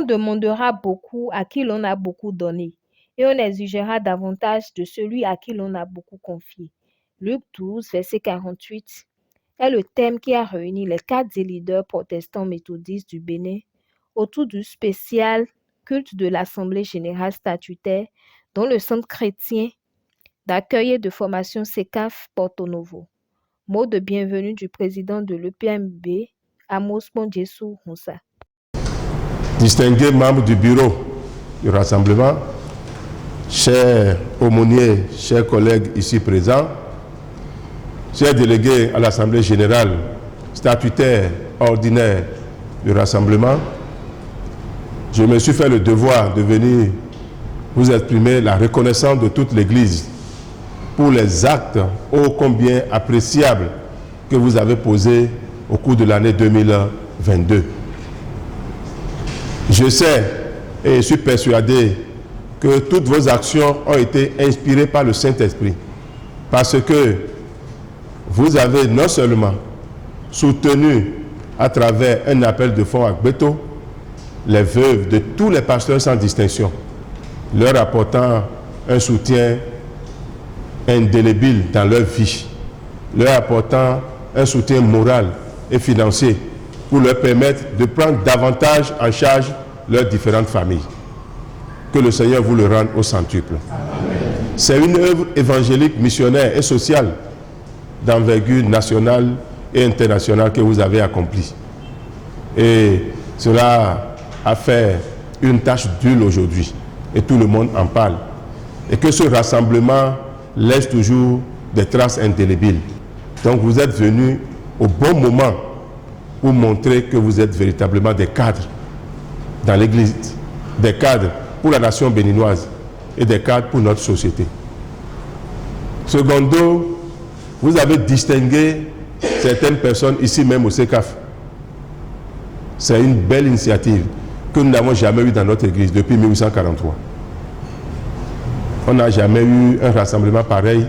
demandera beaucoup à qui l'on a beaucoup donné, et on exigera davantage de celui à qui l'on a beaucoup confié. Luc 12, verset 48 est le thème qui a réuni les 4 leaders protestants méthodistes du Bénin autour du spécial culte de l'Assemblée générale statutaire dont le centre chrétien d'accueil et de formation CECAF Porto Novo. Mot de bienvenue du président de l'EPMB, Amos Bonjesu Moussa. Distingués membres du bureau du rassemblement, chers aumôniers, chers collègues ici présents, chers délégués à l'Assemblée générale statutaire ordinaire du rassemblement, je me suis fait le devoir de venir vous exprimer la reconnaissance de toute l'Église pour les actes ô combien appréciables que vous avez posés au cours de l'année 2022. Je sais et je suis persuadé que toutes vos actions ont été inspirées par le Saint-Esprit, parce que vous avez non seulement soutenu à travers un appel de fonds à Gbeto les veuves de tous les pasteurs sans distinction, leur apportant un soutien indélébile dans leur vie, leur apportant un soutien moral et financier pour leur permettre de prendre davantage en charge leurs différentes familles. Que le Seigneur vous le rende au centuple. C'est une œuvre évangélique, missionnaire et sociale d'envergure nationale et internationale que vous avez accomplie. Et cela a fait une tâche d'huile aujourd'hui. Et tout le monde en parle. Et que ce rassemblement laisse toujours des traces indélébiles. Donc vous êtes venus au bon moment pour montrer que vous êtes véritablement des cadres dans l'Église, des cadres pour la nation béninoise et des cadres pour notre société. Secondo, vous avez distingué certaines personnes ici même au CECAF. C'est une belle initiative que nous n'avons jamais eue dans notre Église depuis 1843. On n'a jamais eu un rassemblement pareil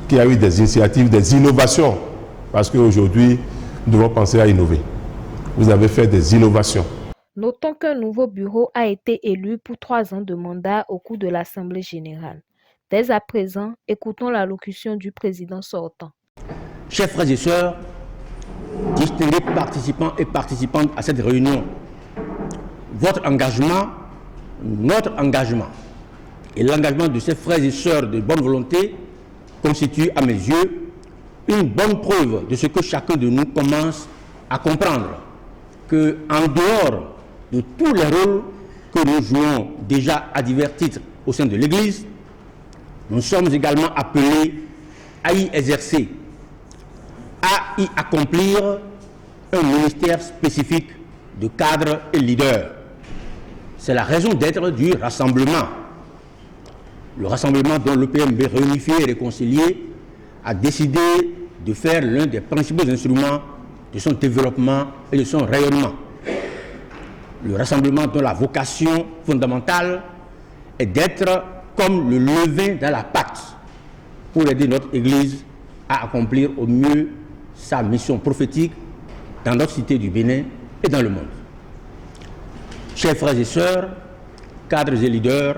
qui a eu des initiatives, des innovations, parce qu'aujourd'hui, nous devons penser à innover. Vous avez fait des innovations. Notons qu'un nouveau bureau a été élu pour 3 ans de mandat au cours de l'Assemblée générale. Dès à présent, écoutons l'allocution du président sortant. Chers frères et sœurs, distingués participants et participantes à cette réunion, votre engagement, notre engagement et l'engagement de ces frères et sœurs de bonne volonté constitue à mes yeux une bonne preuve de ce que chacun de nous commence à comprendre, que en dehors de tous les rôles que nous jouons déjà à divers titres au sein de l'Église, nous sommes également appelés à y exercer, à y accomplir un ministère spécifique de cadres et leaders. C'est la raison d'être du rassemblement. Le rassemblement dont l'EPMB réunifié et réconcilié a décidé de faire l'un des principaux instruments de son développement et de son rayonnement. Le rassemblement dont la vocation fondamentale est d'être comme le levain dans la pâte pour aider notre Église à accomplir au mieux sa mission prophétique dans notre cité du Bénin et dans le monde. Chers frères et sœurs, cadres et leaders,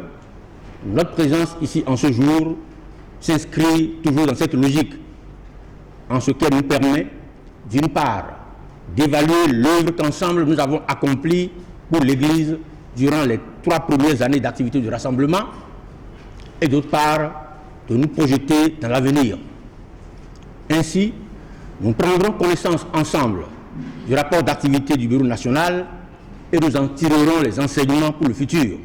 notre présence ici en ce jour s'inscrit toujours dans cette logique, en ce qu'elle nous permet, d'une part, d'évaluer l'œuvre qu'ensemble nous avons accomplie pour l'Église durant les 3 premières années d'activité du rassemblement, et d'autre part, de nous projeter dans l'avenir. Ainsi, nous prendrons connaissance ensemble du rapport d'activité du Bureau national et nous en tirerons les enseignements pour le futur.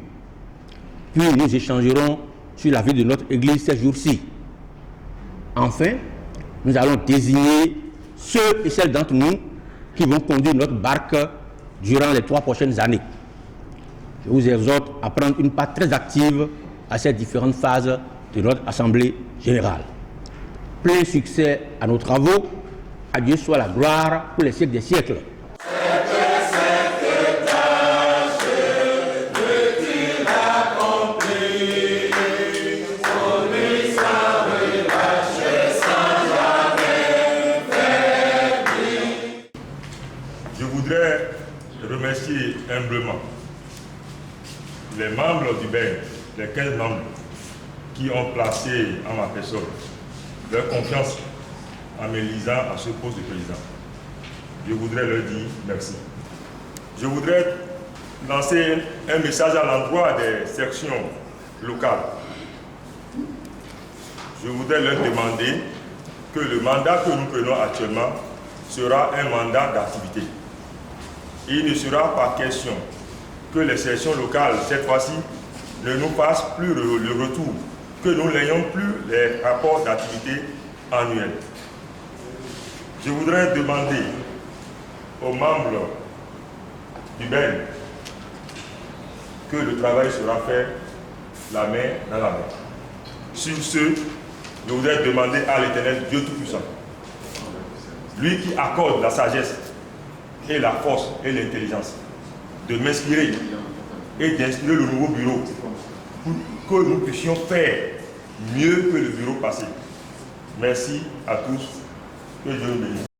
Puis nous échangerons sur la vie de notre Église ces jours-ci. Enfin, nous allons désigner ceux et celles d'entre nous qui vont conduire notre barque durant les 3 prochaines années. Je vous exhorte à prendre une part très active à ces différentes phases de notre Assemblée générale. Plein succès à nos travaux. À Dieu soit la gloire pour les siècles des siècles. Je voudrais remercier humblement les membres du BEN, les 15 membres qui ont placé en ma personne leur confiance en m'élisant à ce poste de président, je voudrais leur dire merci. Je voudrais lancer un message à l'endroit des sections locales. Je voudrais leur demander que le mandat que nous prenons actuellement sera un mandat d'activité. Il ne sera pas question que les sections locales, cette fois-ci, ne nous fassent plus le retour, que nous n'ayons plus les rapports d'activité annuels. Je voudrais demander aux membres du BEN que le travail sera fait la main dans la main. Sur ce, je voudrais demander à l'Éternel Dieu Tout-Puissant, lui qui accorde la sagesse et la force et l'intelligence, de m'inspirer et d'inspirer le nouveau bureau pour que nous puissions faire mieux que le bureau passé. Merci à tous, que Dieu nous bénisse.